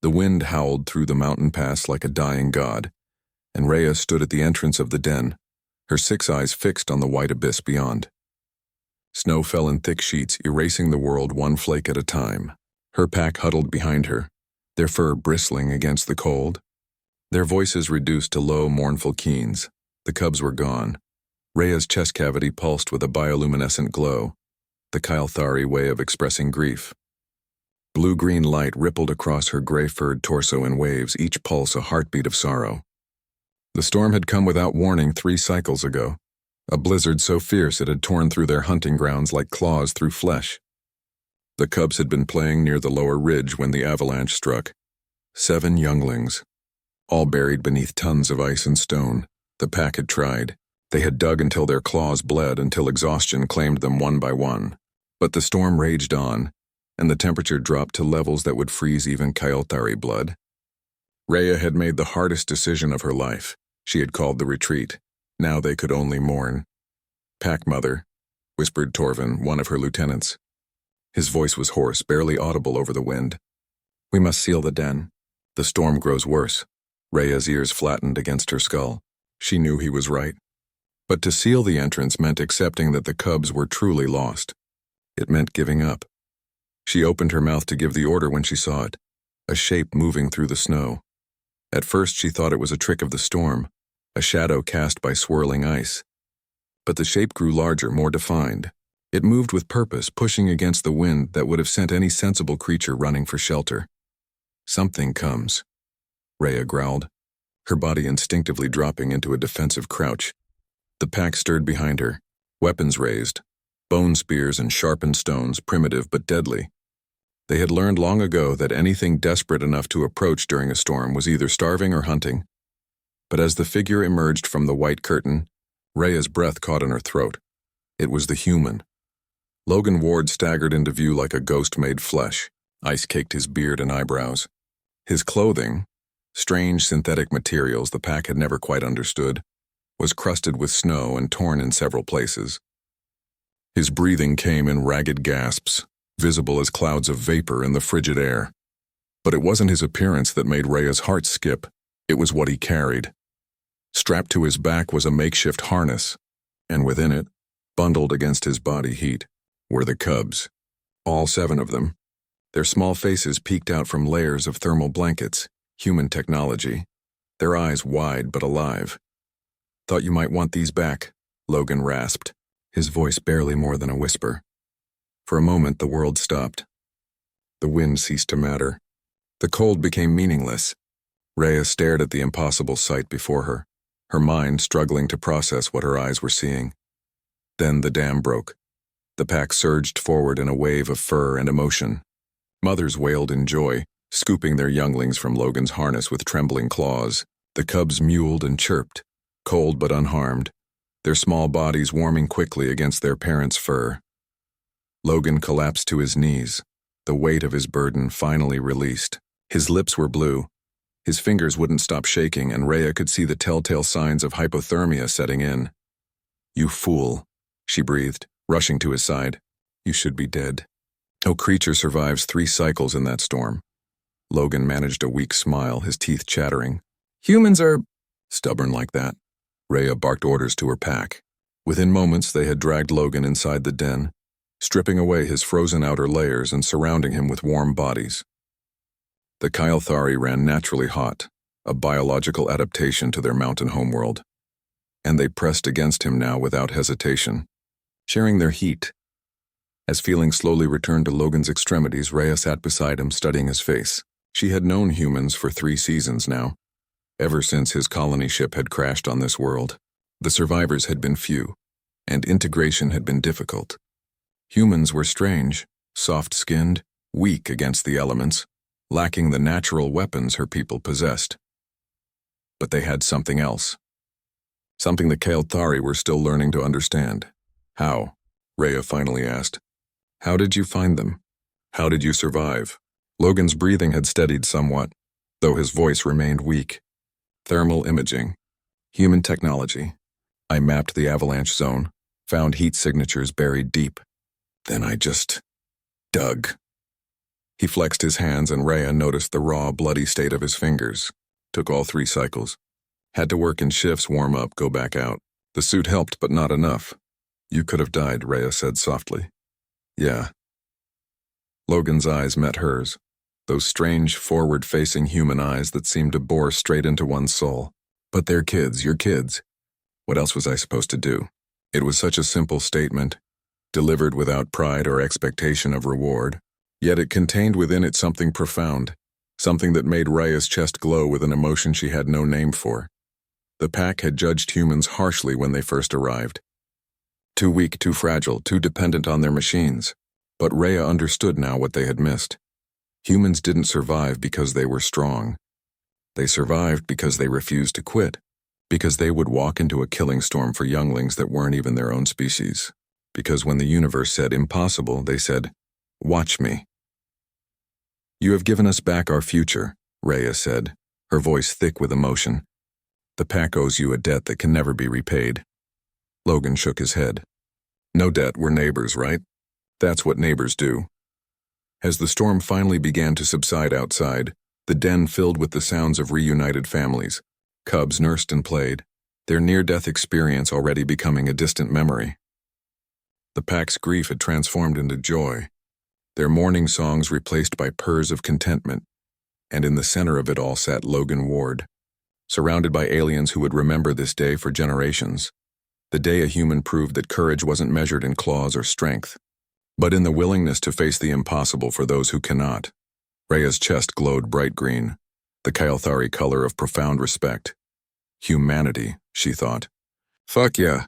The wind howled through the mountain pass like a dying god, and Rhea stood at the entrance of the den, her 6 eyes fixed on the white abyss beyond. Snow fell in thick sheets, erasing the world one flake at a time. Her pack huddled behind her, their fur bristling against the cold. Their voices reduced to low, mournful keens. The cubs were gone. Rhea's chest cavity pulsed with a bioluminescent glow, the Kael'thari way of expressing grief. Blue-green light rippled across her gray-furred torso in waves, each pulse a heartbeat of sorrow. The storm had come without warning 3 cycles ago, a blizzard so fierce it had torn through their hunting grounds like claws through flesh. The cubs had been playing near the lower ridge when the avalanche struck. 7 younglings, all buried beneath tons of ice and stone. The pack had tried. They had dug until their claws bled, until exhaustion claimed them one by one. But the storm raged on, and the temperature dropped to levels that would freeze even Kael'thari blood. Rhea had made the hardest decision of her life. She had called the retreat. Now they could only mourn. "Pack mother," whispered Torvin, one of her lieutenants. His voice was hoarse, barely audible over the wind. "We must seal the den. The storm grows worse." Rhea's ears flattened against her skull. She knew he was right. But to seal the entrance meant accepting that the cubs were truly lost. It meant giving up. She opened her mouth to give the order when she saw it, a shape moving through the snow. At first she thought it was a trick of the storm, a shadow cast by swirling ice. But the shape grew larger, more defined. It moved with purpose, pushing against the wind that would have sent any sensible creature running for shelter. "Something comes," Rhea growled, her body instinctively dropping into a defensive crouch. The pack stirred behind her, weapons raised, bone spears and sharpened stones, primitive but deadly. They had learned long ago that anything desperate enough to approach during a storm was either starving or hunting. But as the figure emerged from the white curtain, Rhea's breath caught in her throat. It was the human. Logan Ward staggered into view like a ghost made flesh. Ice caked his beard and eyebrows. His clothing, strange synthetic materials the pack had never quite understood, was crusted with snow and torn in several places. His breathing came in ragged gasps, visible as clouds of vapor in the frigid air. But it wasn't his appearance that made Rhea's heart skip. It was what he carried. Strapped to his back was a makeshift harness, and within it, bundled against his body heat, were the cubs. All 7 of them. Their small faces peeked out from layers of thermal blankets, human technology, their eyes wide but alive. "Thought you might want these back," Logan rasped, his voice barely more than a whisper. For a moment the world stopped. The wind ceased to matter. The cold became meaningless. Rhea stared at the impossible sight before her, her mind struggling to process what her eyes were seeing. Then the dam broke. The pack surged forward in a wave of fur and emotion. Mothers wailed in joy, scooping their younglings from Logan's harness with trembling claws. The cubs mewled and chirped, cold but unharmed, their small bodies warming quickly against their parents' fur. Logan collapsed to his knees, the weight of his burden finally released. His lips were blue. His fingers wouldn't stop shaking, and Rhea could see the telltale signs of hypothermia setting in. "You fool," she breathed, rushing to his side. "You should be dead." No creature survives 3 cycles in that storm. Logan managed a weak smile, his teeth chattering. "Humans are stubborn like that." Rhea barked orders to her pack. Within moments they had dragged Logan inside the den, stripping away his frozen outer layers and surrounding him with warm bodies. The Kael'thari ran naturally hot, a biological adaptation to their mountain homeworld, and they pressed against him now without hesitation, sharing their heat. As feeling slowly returned to Logan's extremities, Rhea sat beside him, studying his face. She had known humans for 3 seasons now, ever since his colony ship had crashed on this world. The survivors had been few, and integration had been difficult. Humans were strange, soft-skinned, weak against the elements, lacking the natural weapons her people possessed. But they had something else. Something the Kael'thari were still learning to understand. "How?" Rhea finally asked. "How did you find them? How did you survive?" Logan's breathing had steadied somewhat, though his voice remained weak. "Thermal imaging. Human technology. I mapped the avalanche zone, found heat signatures buried deep. Then I just dug." He flexed his hands and Rhea noticed the raw, bloody state of his fingers. Took all 3 cycles. Had to work in shifts, warm up, go back out. The suit helped, but not enough. You could have died, Rhea said softly. Yeah. Logan's eyes met hers. Those strange, forward-facing human eyes that seemed to bore straight into one's soul. But they're kids, you're kids. What else was I supposed to do? It was such a simple statement, delivered without pride or expectation of reward, yet it contained within it something profound, something that made Rhea's chest glow with an emotion she had no name for. The pack had judged humans harshly when they first arrived. Too weak, too fragile, too dependent on their machines. But Rhea understood now what they had missed. Humans didn't survive because they were strong. They survived because they refused to quit, because they would walk into a killing storm for younglings that weren't even their own species. Because when the universe said impossible, they said, "Watch me." "You have given us back our future," Rhea said, her voice thick with emotion. "The pack owes you a debt that can never be repaid." Logan shook his head. "No debt, we're neighbors, right? That's what neighbors do." As the storm finally began to subside outside, the den filled with the sounds of reunited families. Cubs nursed and played, their near-death experience already becoming a distant memory. The pack's grief had transformed into joy, their mourning songs replaced by purrs of contentment, and in the center of it all sat Logan Ward, surrounded by aliens who would remember this day for generations, the day a human proved that courage wasn't measured in claws or strength, but in the willingness to face the impossible for those who cannot. Rhea's chest glowed bright green, the Kael'thari color of profound respect. Humanity, she thought. Fuck yeah,